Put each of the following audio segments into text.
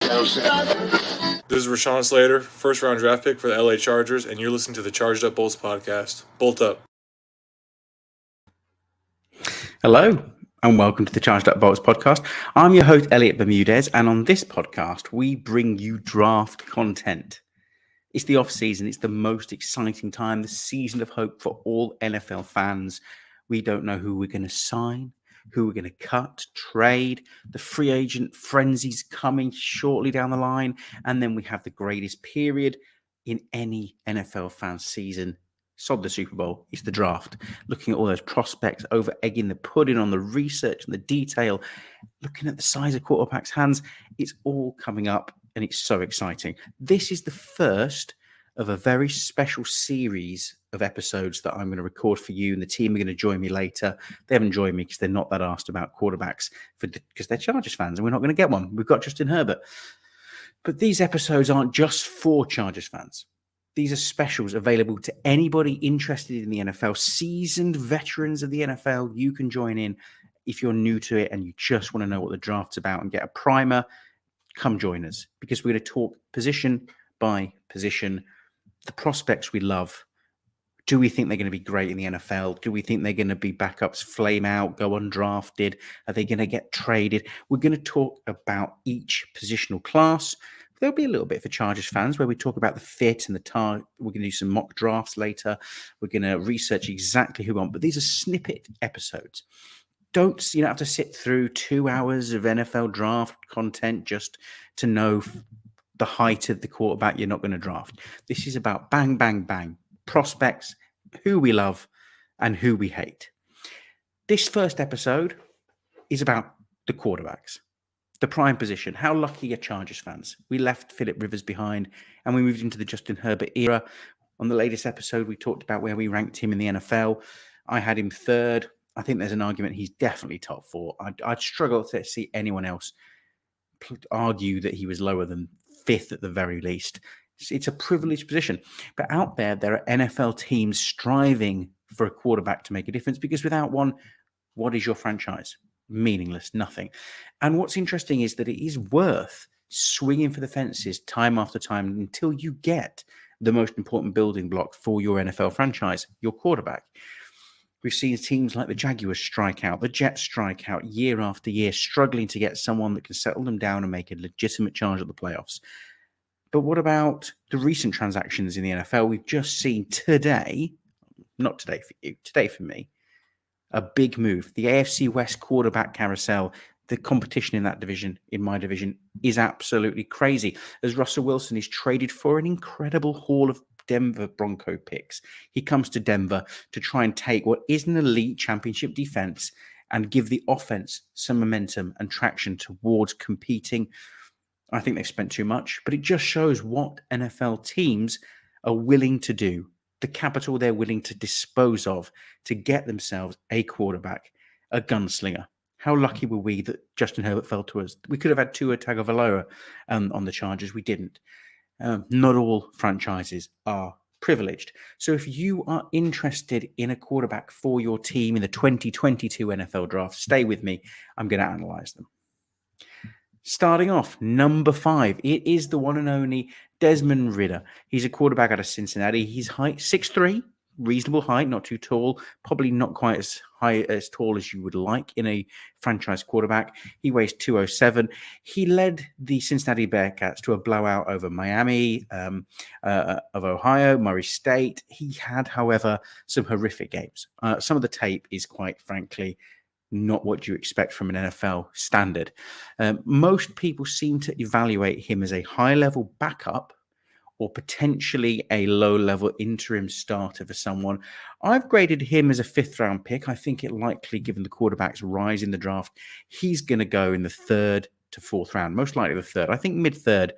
This is Rashawn Slater, first round draft pick for the LA Chargers, and you're listening to the Charged Up Bolts podcast. Bolt up. Hello, and welcome to the Charged Up Bolts podcast. I'm your host, Elliott Bermudez, and on this podcast, we bring you draft content. It's the off-season. It's the most exciting time, the season of hope for all NFL fans. We don't know who we're going to sign, who we're going to cut, trade. The free agent frenzy's coming shortly down the line. And then we have the greatest period in any NFL fan season. Sod the Super Bowl. It's the draft. Looking at all those prospects, over egging the pudding on the research and the detail, looking at the size of quarterbacks' hands. It's all coming up and it's so exciting. This is the first of a very special series of episodes that I'm going to record for you, and the team are going to join me later. They haven't joined me because they're not that asked about quarterbacks because they're Chargers fans, and we're not going to get one. We've got Justin Herbert. But these episodes aren't just for Chargers fans. These are specials available to anybody interested in the NFL, seasoned veterans of the NFL. You can join in if you're new to it and you just want to know what the draft's about and get a primer. Come join us, because we're going to talk position by position, the prospects we love. Do we think they're going to be great in the NFL? Do we think they're going to be backups, flame out, go undrafted? Are they going to get traded? We're going to talk about each positional class. There'll be a little bit for Chargers fans where we talk about the fit and the target. We're going to do some mock drafts later. We're going to research exactly who we want. But these are snippet episodes. You don't have to sit through 2 hours of NFL draft content just to know the height of the quarterback you're not going to draft. This is about bang, bang, bang. Prospects, who we love and who we hate. This first episode is about the quarterbacks, the prime position. How lucky are Chargers fans? We left Philip Rivers behind and we moved into the Justin Herbert era. On the latest episode, we talked about where we ranked him in the NFL. I had him third. I think there's an argument he's definitely top four. I'd struggle to see anyone else argue that he was lower than fifth at the very least. It's a privileged position. But out there are NFL teams striving for a quarterback to make a difference, because without one, what is your franchise? Meaningless, nothing. And what's interesting is that it is worth swinging for the fences time after time until you get the most important building block for your NFL franchise, your quarterback. We've seen teams like the Jaguars strike out, the Jets strike out year after year, struggling to get someone that can settle them down and make a legitimate charge at the playoffs. But what about the recent transactions in the NFL? We've just seen today, not today for you, today for me, a big move. The AFC West quarterback carousel, the competition in that division, in my division, is absolutely crazy. As Russell Wilson is traded for an incredible haul of Denver Bronco picks. He comes to Denver to try and take what is an elite championship defense and give the offense some momentum and traction towards competing. I think they've spent too much, but it just shows what NFL teams are willing to do, the capital they're willing to dispose of to get themselves a quarterback, a gunslinger. How lucky were we that Justin Herbert fell to us? We could have had Tua Tagovailoa on the Chargers. We didn't. Not all franchises are privileged. So if you are interested in a quarterback for your team in the 2022 NFL draft, stay with me. I'm going to analyze them. Starting off, number 5, it is the one and only Desmond Ritter. He's a quarterback out of Cincinnati. He's height 6'3", reasonable height, not too tall, probably not quite as tall as you would like in a franchise quarterback. He weighs 207. He led the Cincinnati Bearcats to a blowout over Miami of Ohio, Murray State. He had, however, some horrific games. Some of the tape is, quite frankly, not what you expect from an NFL standard. Most people seem to evaluate him as a high-level backup or potentially a low-level interim starter for someone. I've graded him as a 5th-round pick. I think it likely, given the quarterback's rise in the draft, he's going to go in the 3rd to 4th round, most likely the 3rd. I think mid-3rd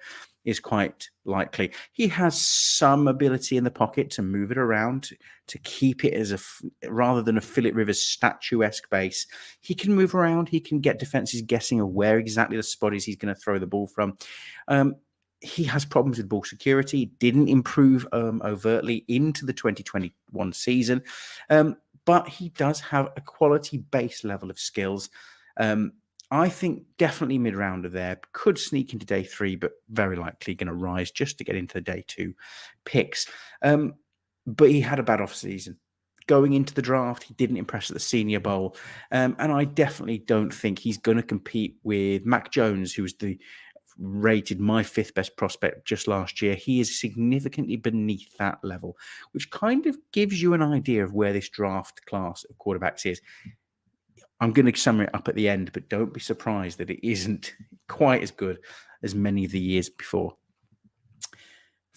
is quite likely. He has some ability in the pocket to move it around, to keep it as rather than a Philip Rivers statuesque base. He can move around. He can get defenses guessing of where exactly the spot is he's going to throw the ball from. He has problems with ball security, didn't improve overtly into the 2021 season, but he does have a quality base level of skills. I think definitely mid-rounder there. Could sneak into day 3, but very likely going to rise just to get into the day 2 picks. But he had a bad off-season. Going into the draft, he didn't impress at the Senior Bowl. And I definitely don't think he's going to compete with Mac Jones, who was rated my 5th best prospect just last year. He is significantly beneath that level, which kind of gives you an idea of where this draft class of quarterbacks is. I'm going to sum it up at the end, but don't be surprised that it isn't quite as good as many of the years before.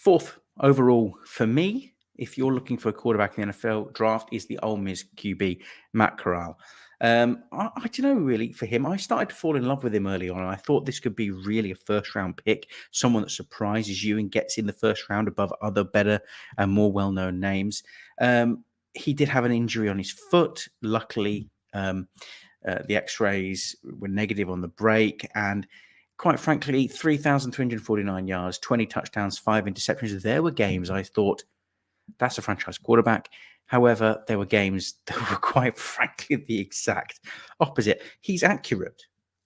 4th overall for me, if you're looking for a quarterback in the NFL draft, is the Ole Miss QB, Matt Corral. I don't know, really, for him. I started to fall in love with him early on, and I thought this could be really a first-round pick, someone that surprises you and gets in the first round above other better and more well-known names. He did have an injury on his foot. Luckily, the x-rays were negative on the break, and quite frankly, 3,349 yards, 20 touchdowns, 5 interceptions. There were games I thought, that's a franchise quarterback. However, there were games that were quite frankly the exact opposite. He's accurate.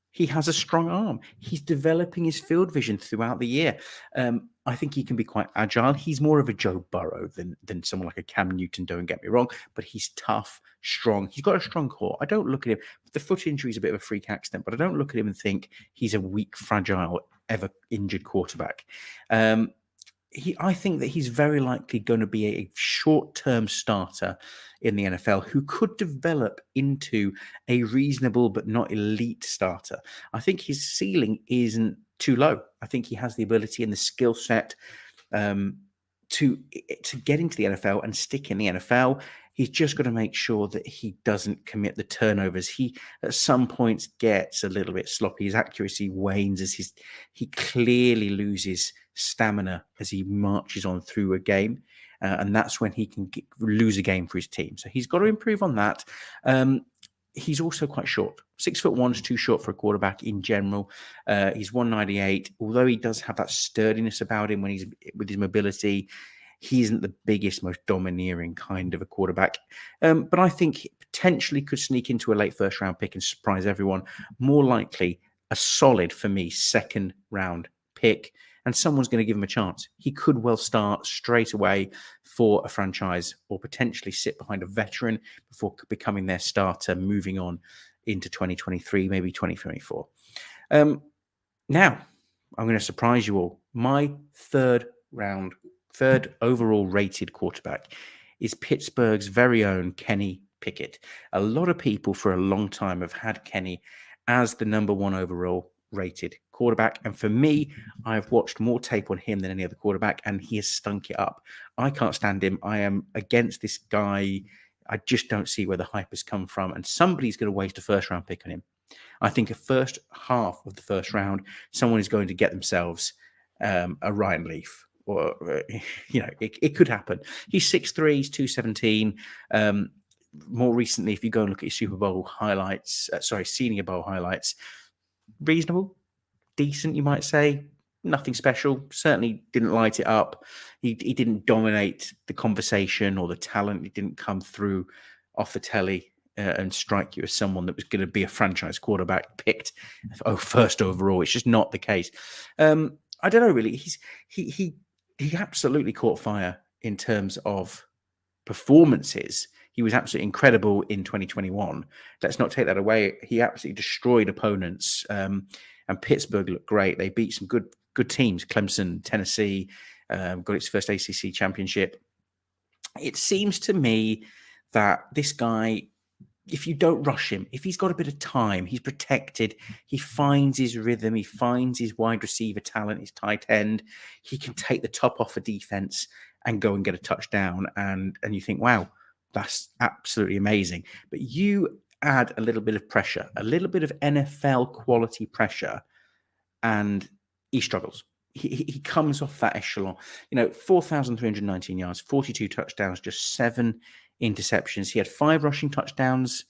He has a strong arm. He's developing his field vision throughout the year. I think he can be quite agile. He's more of a Joe Burrow than someone like a Cam Newton, don't get me wrong, but he's tough, strong. He's got a strong core. I don't look at him. The foot injury is a bit of a freak accident, but I don't look at him and think he's a weak, fragile, ever injured quarterback. I think that he's very likely going to be a short-term starter in the NFL who could develop into a reasonable but not elite starter. I think his ceiling isn't too low. I think he has the ability and the skill set to get into the NFL and stick in the NFL. He's just got to make sure that he doesn't commit the turnovers. He, at some points, gets a little bit sloppy. His accuracy wanes as he clearly loses stamina as he marches on through a game. And that's when he can lose a game for his team. So he's got to improve on that. He's also quite short. 6'1" is too short for a quarterback in general. He's 198. Although he does have that sturdiness about him when he's with his mobility, he isn't the biggest, most domineering kind of a quarterback. But I think he potentially could sneak into a late first round pick and surprise everyone. More likely, a solid, for me, second round pick. And someone's going to give him a chance. He could well start straight away for a franchise or potentially sit behind a veteran before becoming their starter, moving on into 2023, maybe 2024. Now, I'm going to surprise you all. My third overall rated quarterback is Pittsburgh's very own Kenny Pickett. A lot of people for a long time have had Kenny as the number 1 overall rated quarterback. And for me, I've watched more tape on him than any other quarterback, and he has stunk it up. I can't stand him. I am against this guy. I just don't see where the hype has come from. And somebody's going to waste a first round pick on him. I think a first half of the first round, someone is going to get themselves a Ryan Leaf. Or, it could happen. He's 6'3", he's 217. More recently, if you go and look at his Senior Bowl highlights, reasonable, decent, you might say. Nothing special. Certainly didn't light it up. He didn't dominate the conversation or the talent. He didn't come through off the telly and strike you as someone that was going to be a franchise quarterback picked first overall. It's just not the case. I don't know, really. He absolutely caught fire in terms of performances. He was absolutely incredible in 2021. Let's not take that away. He absolutely destroyed opponents. And Pittsburgh looked great. They beat some good teams. Clemson, Tennessee, got its first ACC championship. It seems to me that this guy, if you don't rush him, if he's got a bit of time, he's protected, he finds his rhythm, he finds his wide receiver talent, his tight end, he can take the top off a defense and go and get a touchdown. And you think, wow, that's absolutely amazing. But you add a little bit of pressure, a little bit of NFL quality pressure, and he struggles. He comes off that echelon. 4,319 yards, 42 touchdowns, just 7 interceptions. He had 5 rushing touchdowns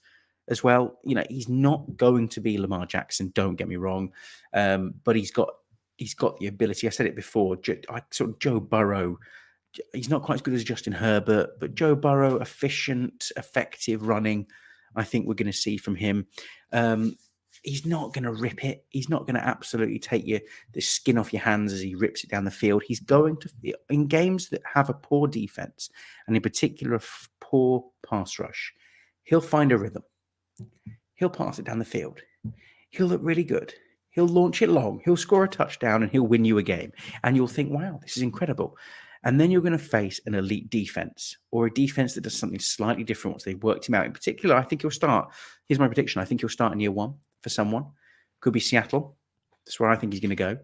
as well. He's not going to be Lamar Jackson, don't get me wrong. But he's got the ability. I said it before, sort of Joe Burrow. He's not quite as good as Justin Herbert, but Joe Burrow, efficient, effective running, I think we're going to see from him. he's not going to rip it. He's not going to absolutely take the skin off your hands as he rips it down the field. He's going to, in games that have a poor defense, and in particular a poor pass rush, he'll find a rhythm. He'll pass it down the field. He'll look really good. He'll launch it long. He'll score a touchdown and he'll win you a game. And you'll think, wow, this is incredible. And then you're going to face an elite defense, or a defense that does something slightly different once they've worked him out. In particular, I think he'll start. Here's my prediction. I think he'll start in year one for someone. Could be Seattle. That's where I think he's going to go.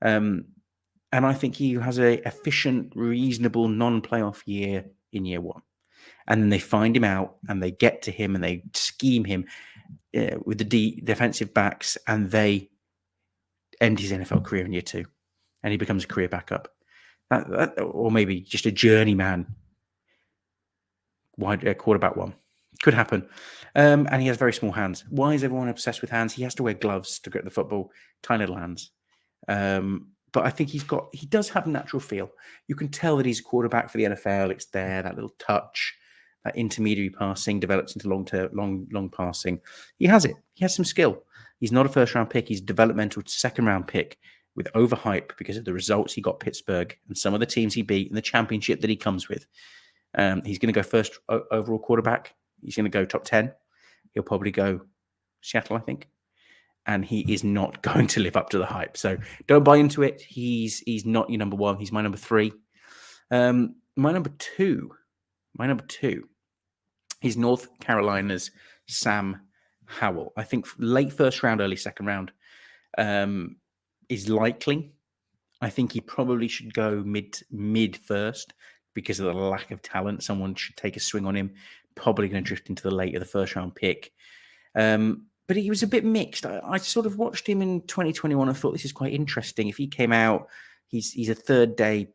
And I think he has a efficient, reasonable, non-playoff year in year one. And then they find him out and they get to him and they scheme him with the defensive backs, and they end his NFL career in year two. And he becomes a career backup. Or maybe just a journeyman quarterback one. Could happen. And he has very small hands. Why is everyone obsessed with hands? He has to wear gloves to grip the football. Tiny little hands. But I think he does have a natural feel. You can tell that he's a quarterback for the NFL. It's there, that little touch, that intermediary passing develops into long passing. He has it. He has some skill. He's not a first-round pick. He's a developmental second-round pick with overhype because of the results he got at Pittsburgh and some of the teams he beat in the championship that he comes with. He's going to go first overall quarterback. He's going to go top 10. He'll probably go Seattle, I think. And he is not going to live up to the hype. So don't buy into it. He's not your number one. He's my number three. My number two is North Carolina's Sam Howell. I think late first round, early second round is likely. I think he probably should go mid first because of the lack of talent. Someone should take a swing on him. Probably going to drift into the late of the first round pick. But he was a bit mixed. I sort of watched him in 2021 and thought this is quite interesting. If he came out, he's a third day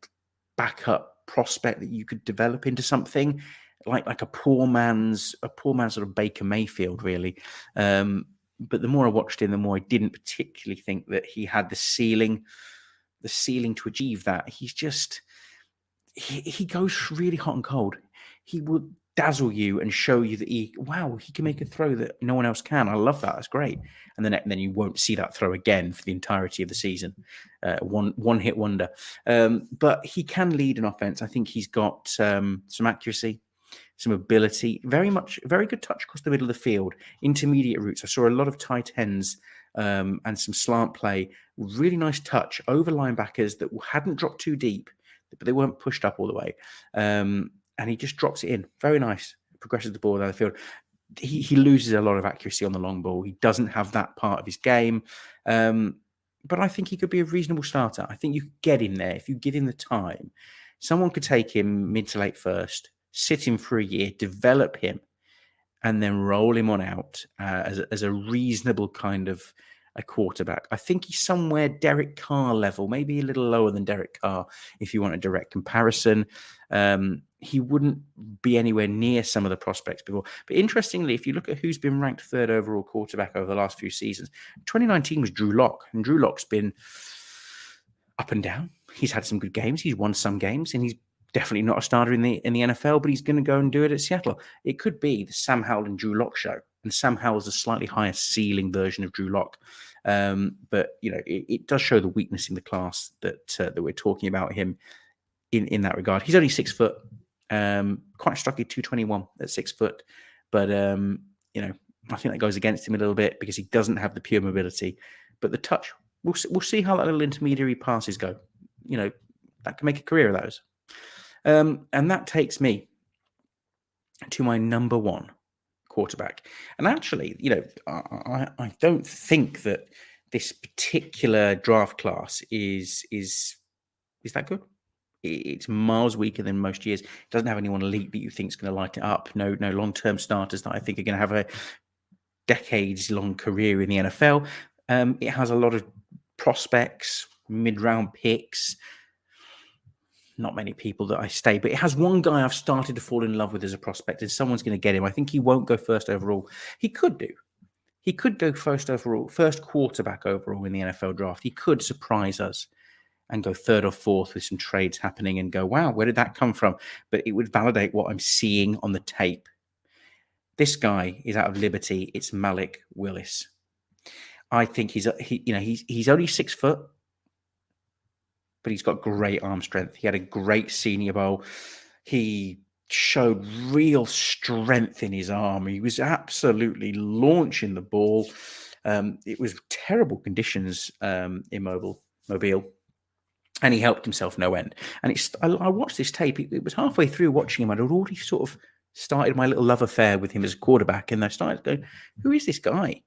backup prospect that you could develop into something like a poor man's sort of Baker Mayfield, really. But the more I watched him, the more I didn't particularly think that he had the ceiling to achieve that. He goes really hot and cold. He would dazzle you and show you that he can make a throw that no one else can. I love that. That's great. And then you won't see that throw again for the entirety of the season. One hit wonder. But he can lead an offense. I think he's got some accuracy, some ability, very good touch across the middle of the field, intermediate routes. I saw a lot of tight ends and some slant play, really nice touch over linebackers that hadn't dropped too deep, but they weren't pushed up all the way. And he just drops it in. Very nice. Progresses the ball down the field. He loses a lot of accuracy on the long ball. He doesn't have that part of his game. But I think he could be a reasonable starter. I think you could get him there if you give him the time. Someone could take him mid to late first, sit him for a year, develop him, and then roll him on out as a reasonable kind of a quarterback. I think he's somewhere Derek Carr level, maybe a little lower than Derek Carr if you want a direct comparison. He wouldn't be anywhere near some of the prospects before. But interestingly, if you look at who's been ranked third overall quarterback over the last few seasons, 2019 was Drew Lock, and Drew Lock's been up and down. He's had some good games. He's won some games, and he's definitely not a starter in the NFL, but he's going to go and do it at Seattle. It could be the Sam Howell and Drew Lock show, and Sam Howell's a slightly higher ceiling version of Drew Lock. But it does show the weakness in the class that we're talking about him in that regard. He's only 6 foot, quite stocky, 221 at 6 foot, but I think that goes against him a little bit because he doesn't have the pure mobility. But the touch, we'll see how that little intermediary passes go. That can make a career of those. And that takes me to my number one quarterback. And actually, I don't think that this particular draft class is that good. It's miles weaker than most years. It doesn't have anyone elite that you think is going to light it up. No long-term starters that I think are going to have a decades-long career in the NFL. It has a lot of prospects, mid-round picks. Not many people that I stay, but it has one guy I've started to fall in love with as a prospect, and someone's going to get him. I think he won't go first overall. He could do. He could go first quarterback overall in the NFL draft. He could surprise us and go third or fourth with some trades happening and go, wow, where did that come from? But it would validate what I'm seeing on the tape. This guy is out of Liberty. It's Malik Willis. I think he's only 6 foot, but he's got great arm strength. He had a great Senior Bowl. He showed real strength in his arm. He was absolutely launching the ball. It was terrible conditions in Mobile, and he helped himself no end. And I watched this tape. It was halfway through watching him. I'd already sort of started my little love affair with him as a quarterback, and I started going, "Who is this guy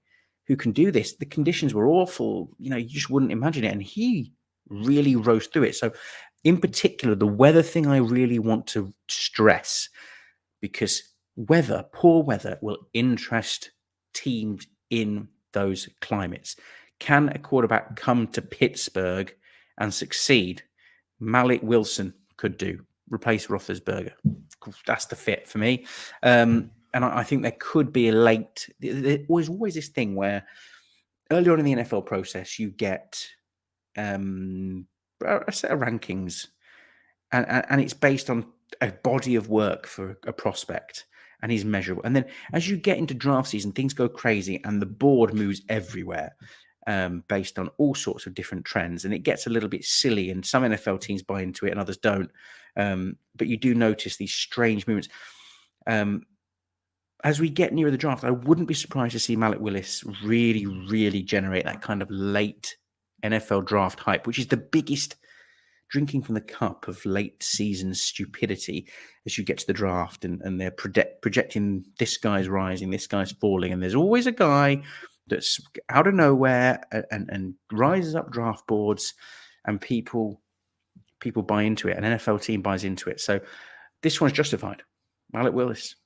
who can do this?" The conditions were awful. You just wouldn't imagine it, and he really rose through it. So, in particular, the weather thing I really want to stress, because poor weather, will interest teams in those climates. Can a quarterback come to Pittsburgh and succeed? Malik Wilson could do. Replace Roethlisberger. That's the fit for me. And I think there could be a late. There was always this thing where early on in the NFL process, you get a set of rankings, and it's based on a body of work for a prospect, and he's measurable. And then as you get into draft season, things go crazy, and the board moves everywhere. Based on all sorts of different trends, and it gets a little bit silly, and some NFL teams buy into it and others don't. But you do notice these strange movements. As we get nearer the draft, I wouldn't be surprised to see Malik Willis really, really generate that kind of late NFL draft hype, which is the biggest drinking from the cup of late season stupidity as you get to the draft, and they're projecting this guy's rising, this guy's falling, and there's always a guy that's out of nowhere and rises up draft boards, and people buy into it. An NFL team buys into it. So this one's justified. Malik Willis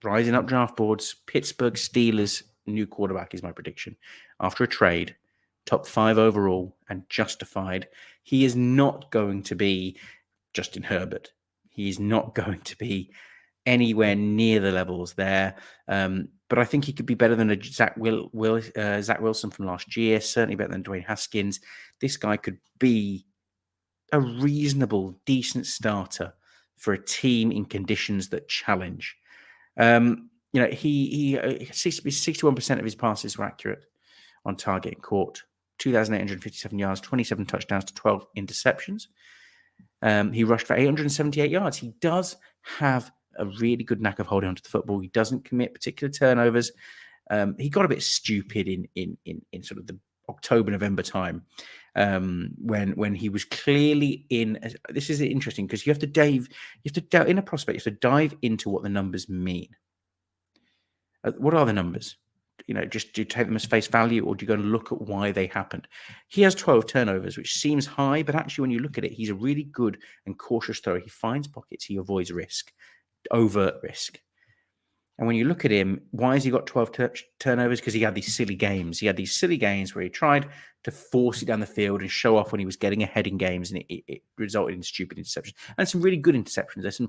rising up draft boards. Pittsburgh Steelers new quarterback is my prediction. After a trade, top 5 overall, and justified. He is not going to be Justin Herbert. He is not going to be anywhere near the levels there. But I think he could be better than a Zach Wilson from last year, certainly better than Dwayne Haskins. This guy could be a reasonable, decent starter for a team in conditions that challenge. He 61% of his passes were accurate on target and caught 2,857 yards, 27 touchdowns to 12 interceptions. He rushed for 878 yards. He does have a really good knack of holding onto the football. He doesn't commit particular turnovers. He got a bit stupid in sort of the October, November time when he was clearly in. This is interesting because you have to dive in a prospect. You have to dive into what the numbers mean. What are the numbers? Just do you take them as face value, or do you go and look at why they happened? He has 12 turnovers, which seems high, but actually when you look at it, he's a really good and cautious thrower. He finds pockets. He avoids risk. Overt risk. And when you look at him, why has he got 12 turnovers? Because he had these silly games. He had these silly games where he tried to force it down the field and show off when he was getting ahead in games, and it resulted in stupid interceptions. And some really good interceptions.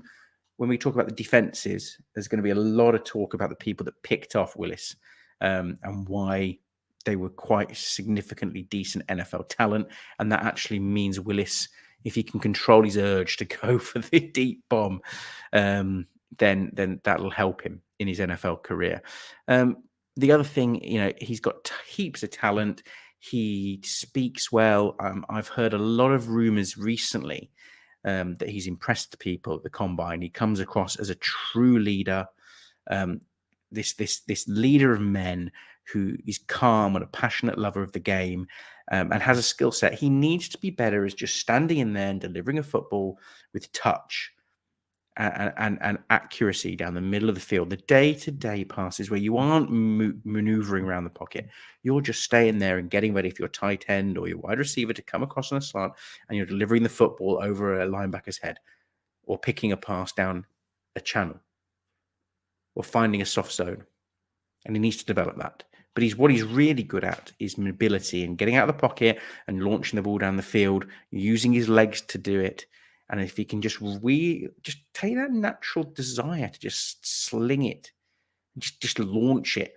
When we talk about the defenses, there's going to be a lot of talk about the people that picked off Willis and why they were quite significantly decent NFL talent. And that actually means Willis, if he can control his urge to go for the deep bomb, then that'll help him in his NFL career. The other thing, he's got heaps of talent. He speaks well. I've heard a lot of rumors recently that he's impressed people at the combine. He comes across as a true leader, this leader of men who is calm and a passionate lover of the game, and has a skill set. He needs to be better as just standing in there and delivering a football with touch and accuracy down the middle of the field. The day-to-day passes where you aren't maneuvering around the pocket. You're just staying there and getting ready for your tight end or your wide receiver to come across on a slant, and you're delivering the football over a linebacker's head, or picking a pass down a channel, or finding a soft zone. And he needs to develop that. But what he's really good at is mobility and getting out of the pocket and launching the ball down the field, using his legs to do it. And if he can just take that natural desire to just sling it, just launch it,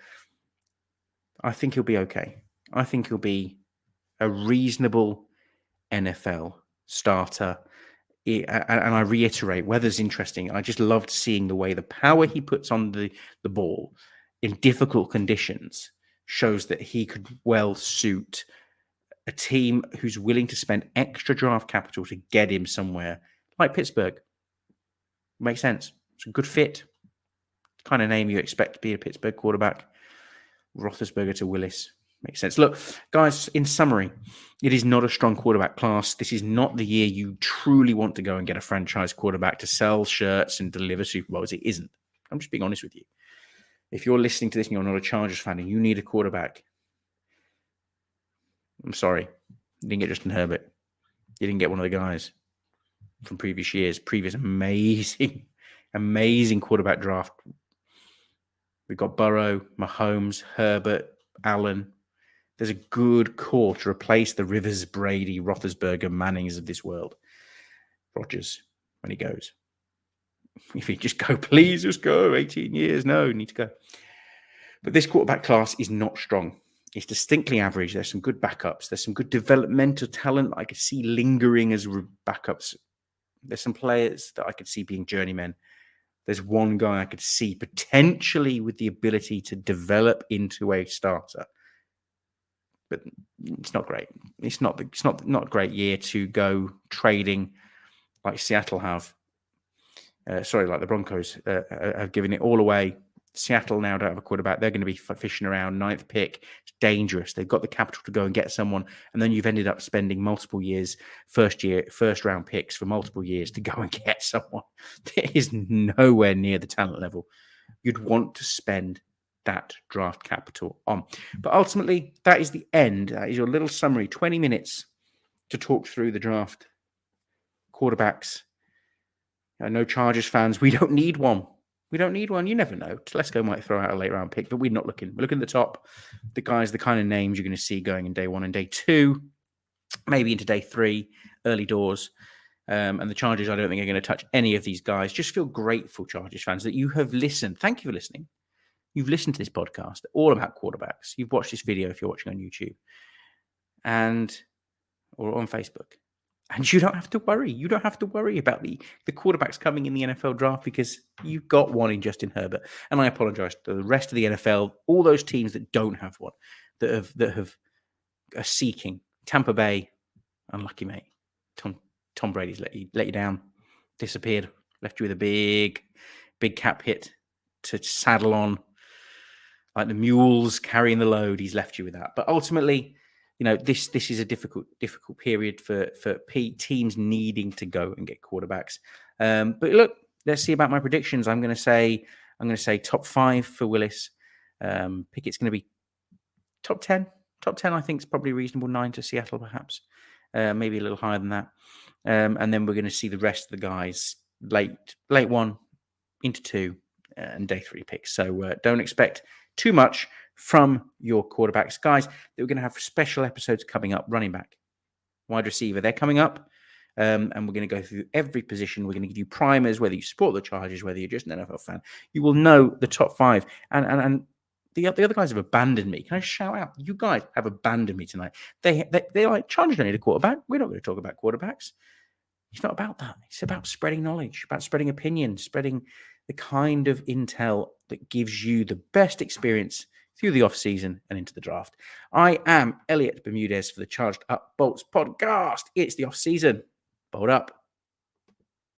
I think he'll be okay. I think he'll be a reasonable NFL starter. And I reiterate, weather's interesting. I just loved seeing the way the power he puts on the ball in difficult conditions shows that he could well suit a team who's willing to spend extra draft capital to get him somewhere, like Pittsburgh. Makes sense. It's a good fit. Kind of name you expect to be a Pittsburgh quarterback. Roethlisberger to Willis. Makes sense. Look, guys, in summary, it is not a strong quarterback class. This is not the year you truly want to go and get a franchise quarterback to sell shirts and deliver Super Bowls. It isn't. I'm just being honest with you. If you're listening to this and you're not a Chargers fan and you need a quarterback, I'm sorry. You didn't get Justin Herbert. You didn't get one of the guys from previous years. Previous amazing quarterback draft. We've got Burrow, Mahomes, Herbert, Allen. There's a good core to replace the Rivers, Brady, Roethlisberger, Mannings of this world. Rodgers, when he goes. If he just go, please just go. 18 years. No, you need to go. But this quarterback class is not strong. It's distinctly average. There's some good backups. There's some good developmental talent I could see lingering as backups. There's some players that I could see being journeymen. There's one guy I could see potentially with the ability to develop into a starter. But it's not great. It's not a great year to go trading like Seattle have. Like the Broncos have given it all away. Seattle now don't have a quarterback. They're going to be fishing around. 9th pick. It's dangerous. They've got the capital to go and get someone. And then you've ended up spending multiple years, first round picks for multiple years to go and get someone that is nowhere near the talent level you'd want to spend that draft capital on. But ultimately, that is the end. That is your little summary. 20 minutes to talk through the draft. Quarterbacks. I know Chargers fans, we don't need one. We don't need one. You never know. Telesco might throw out a late round pick, but we're not looking. We're looking at the top. The guys, the kind of names you're going to see going in day 1 and day 2, maybe into day 3, early doors. And the Chargers, I don't think are going to touch any of these guys. Just feel grateful, Chargers fans, that you have listened. Thank you for listening. You've listened to this podcast, all about quarterbacks. You've watched this video if you're watching on YouTube or on Facebook. And you don't have to worry. You don't have to worry about the quarterbacks coming in the NFL draft because you've got one in Justin Herbert. And I apologize to the rest of the NFL, all those teams that don't have one, that are seeking. Tampa Bay, unlucky mate. Tom Brady's let you down, disappeared, left you with a big cap hit to saddle on, like the mules carrying the load. He's left you with that. But ultimately, this is a difficult period for teams needing to go and get quarterbacks. But look, let's see about my predictions. I'm going to say top 5 for Willis. Pickett's going to be top 10. Top 10, I think, is probably reasonable. 9 to Seattle, perhaps. Maybe a little higher than that. And then we're going to see the rest of the guys late 1 into 2 and day 3 picks. So don't expect too much from your quarterbacks. Guys, we're going to have special episodes coming up. Running back, wide receiver, they're coming up. And we're going to go through every position. We're going to give you primers, whether you support the Chargers, whether you're just an NFL fan. You will know the top 5. And the other guys have abandoned me. Can I shout out? You guys have abandoned me tonight. They're like, Chargers don't need a quarterback. We're not going to talk about quarterbacks. It's not about that. It's about spreading knowledge, about spreading opinion, spreading the kind of intel that gives you the best experience through the off-season and into the draft. I am Elliott Bermudez for the Charged Up Bolts podcast. It's the off-season. Bolt up.